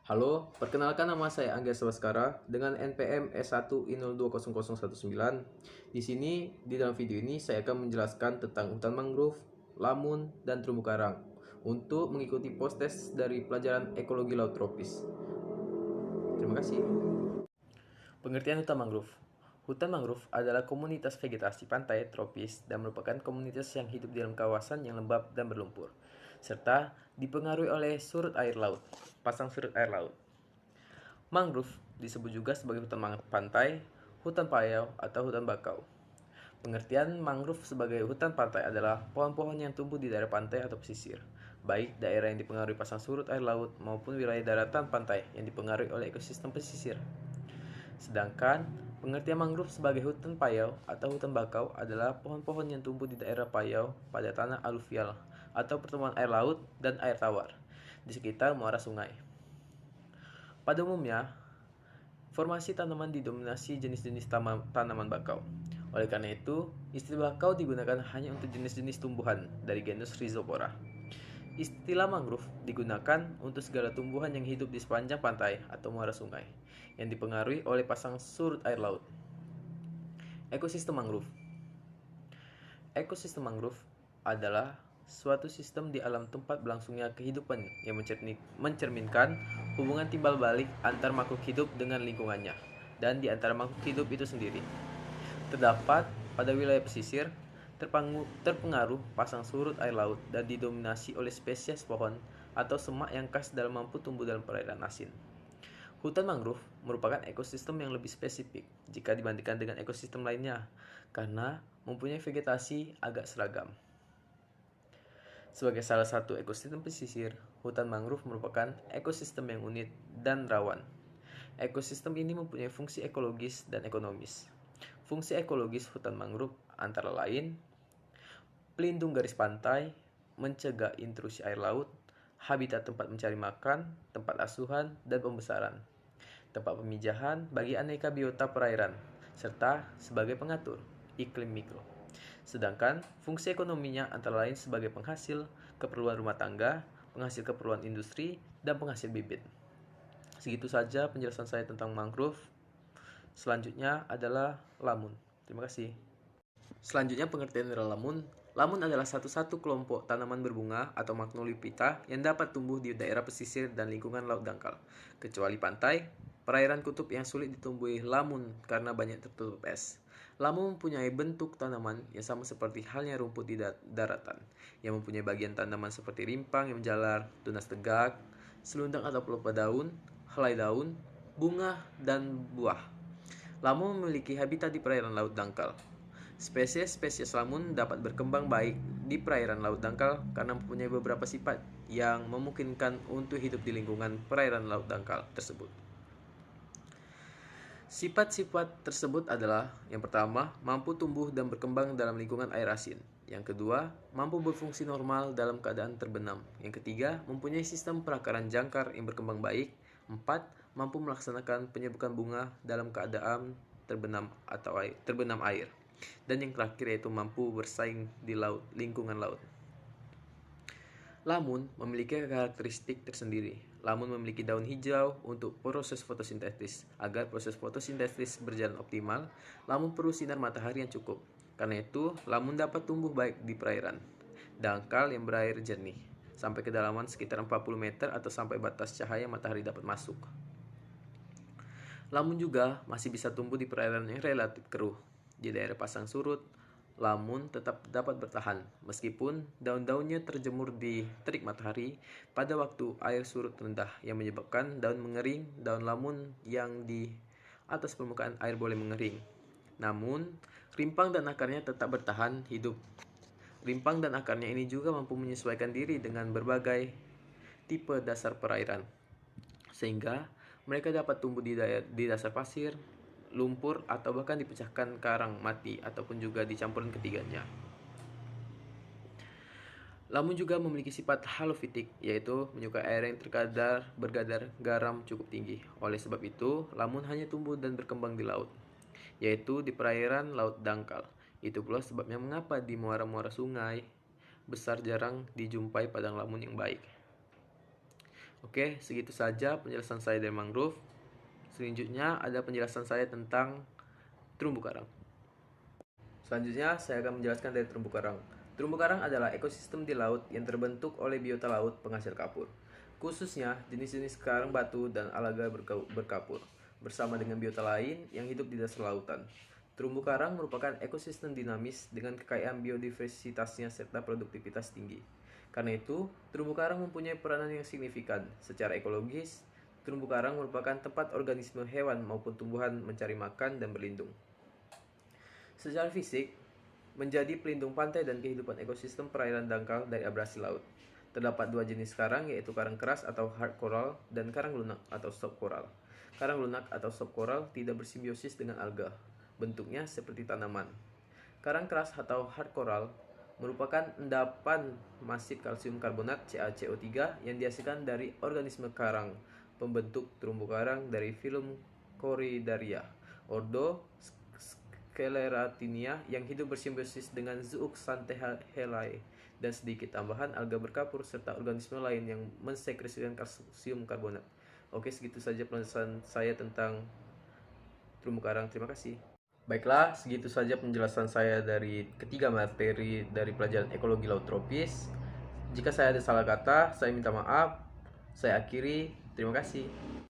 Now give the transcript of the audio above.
Halo, perkenalkan nama saya Angga Swaskara dengan NPM S1I020019. Di sini, di dalam video ini saya akan menjelaskan tentang hutan mangrove, lamun, dan terumbu karang untuk mengikuti post-test dari pelajaran ekologi laut tropis. Terima kasih. Pengertian hutan mangrove. Hutan mangrove adalah komunitas vegetasi pantai tropis dan merupakan komunitas yang hidup di dalam kawasan yang lembab dan berlumpur, serta dipengaruhi oleh surut air laut, pasang surut air laut. Mangrove disebut juga sebagai hutan pantai, hutan payau, atau hutan bakau. Pengertian mangrove sebagai hutan pantai adalah pohon-pohon yang tumbuh di daerah pantai atau pesisir, baik daerah yang dipengaruhi pasang surut air laut maupun wilayah daratan pantai yang dipengaruhi oleh ekosistem pesisir. Sedangkan pengertian mangrove sebagai hutan payau atau hutan bakau adalah pohon-pohon yang tumbuh di daerah payau pada tanah aluvial atau pertemuan air laut dan air tawar di sekitar muara sungai. Pada umumnya, formasi tanaman didominasi jenis-jenis tanaman bakau. Oleh karena itu, istilah bakau digunakan hanya untuk jenis-jenis tumbuhan dari genus Rhizopora. Istilah mangrove digunakan untuk segala tumbuhan yang hidup di sepanjang pantai atau muara sungai yang dipengaruhi oleh pasang surut air laut. Ekosistem mangrove. Ekosistem mangrove adalah suatu sistem di alam tempat berlangsungnya kehidupan yang mencerminkan hubungan timbal balik antar makhluk hidup dengan lingkungannya dan di antara makhluk hidup itu sendiri. Terdapat pada wilayah pesisir terpengaruh pasang surut air laut dan didominasi oleh spesies pohon atau semak yang khas dalam mampu tumbuh dalam perairan asin. Hutan mangrove merupakan ekosistem yang lebih spesifik jika dibandingkan dengan ekosistem lainnya karena mempunyai vegetasi agak seragam. Sebagai salah satu ekosistem pesisir, hutan mangrove merupakan ekosistem yang unik dan rawan. Ekosistem ini mempunyai fungsi ekologis dan ekonomis. Fungsi ekologis hutan mangrove antara lain pelindung garis pantai, mencegah intrusi air laut, habitat tempat mencari makan, tempat asuhan, dan pembesaran, tempat pemijahan bagi aneka biota perairan, serta sebagai pengatur iklim mikro. Sedangkan fungsi ekonominya antara lain sebagai penghasil keperluan rumah tangga, penghasil keperluan industri, dan penghasil bibit. Segitu saja penjelasan saya tentang mangrove. Selanjutnya adalah lamun. Terima kasih. Selanjutnya pengertian dari lamun. Lamun adalah satu-satu kelompok tanaman berbunga atau magnolipita yang dapat tumbuh di daerah pesisir dan lingkungan laut dangkal, kecuali pantai, perairan kutub yang sulit ditumbuhi lamun karena banyak tertutup es. Lamun mempunyai bentuk tanaman yang sama seperti halnya rumput di daratan, yang mempunyai bagian tanaman seperti rimpang yang menjalar, tunas tegak, selundang atau pelupa daun, helai daun, bunga, dan buah. Lamun memiliki habitat di perairan laut dangkal. Spesies-spesies lamun dapat berkembang baik di perairan laut dangkal karena mempunyai beberapa sifat yang memungkinkan untuk hidup di lingkungan perairan laut dangkal tersebut. Sifat-sifat tersebut adalah yang pertama, mampu tumbuh dan berkembang dalam lingkungan air asin. Yang kedua, mampu berfungsi normal dalam keadaan terbenam. Yang ketiga, mempunyai sistem perakaran jangkar yang berkembang baik. 4. Mampu melaksanakan penyerbukan bunga dalam keadaan terbenam air. Dan yang terakhir yaitu mampu bersaing di lingkungan laut. Lamun memiliki karakteristik tersendiri. Lamun memiliki daun hijau untuk proses fotosintesis. Agar proses fotosintesis berjalan optimal, lamun perlu sinar matahari yang cukup. Karena itu, lamun dapat tumbuh baik di perairan dangkal yang berair jernih, sampai kedalaman sekitar 40 meter atau sampai batas cahaya matahari dapat masuk. Lamun juga masih bisa tumbuh di perairan yang relatif keruh, di daerah pasang surut. Lamun tetap dapat bertahan meskipun daun-daunnya terjemur di terik matahari pada waktu air surut rendah yang menyebabkan daun mengering. Daun lamun yang di atas permukaan air boleh mengering, namun rimpang dan akarnya tetap bertahan hidup. Rimpang dan akarnya ini juga mampu menyesuaikan diri dengan berbagai tipe dasar perairan, sehingga mereka dapat tumbuh di dasar pasir, lumpur, atau bahkan dipecahkan karang mati ataupun juga dicampurin ketiganya. Lamun juga memiliki sifat halofitik, yaitu menyukai air yang berkadar garam cukup tinggi. Oleh sebab itu, lamun hanya tumbuh dan berkembang di laut, yaitu di perairan laut dangkal. Itu pula sebabnya mengapa di muara-muara sungai besar jarang dijumpai padang lamun yang baik. Oke, segitu saja penjelasan saya dari mangrove. Selanjutnya ada penjelasan saya tentang terumbu karang. Selanjutnya saya akan menjelaskan dari terumbu karang. Terumbu karang adalah ekosistem di laut yang terbentuk oleh biota laut penghasil kapur. Khususnya jenis-jenis karang batu dan alga berkapur, bersama dengan biota lain yang hidup di dasar lautan. Terumbu karang merupakan ekosistem dinamis dengan kekayaan biodiversitasnya serta produktivitas tinggi. Karena itu, terumbu karang mempunyai peranan yang signifikan. Secara ekologis, terumbu karang merupakan tempat organisme hewan maupun tumbuhan mencari makan dan berlindung. Secara fisik, menjadi pelindung pantai dan kehidupan ekosistem perairan dangkal dari abrasi laut. Terdapat dua jenis karang, yaitu karang keras atau hard coral dan karang lunak atau soft coral. Karang lunak atau soft coral tidak bersimbiosis dengan alga. Bentuknya seperti tanaman. Karang keras atau hard coral merupakan endapan masif kalsium karbonat CaCO3 yang dihasilkan dari organisme karang pembentuk terumbu karang dari filum Corydaria, ordo Sceleratinia yang hidup bersimbiosis dengan Zooxanthellae dan sedikit tambahan alga berkapur serta organisme lain yang mensekresikan kalsium karbonat. Oke, segitu saja penjelasan saya tentang terumbu karang. Terima kasih. Baiklah, segitu saja penjelasan saya dari ketiga materi dari pelajaran ekologi laut tropis. Jika saya ada salah kata, saya minta maaf. Saya akhiri. Terima kasih.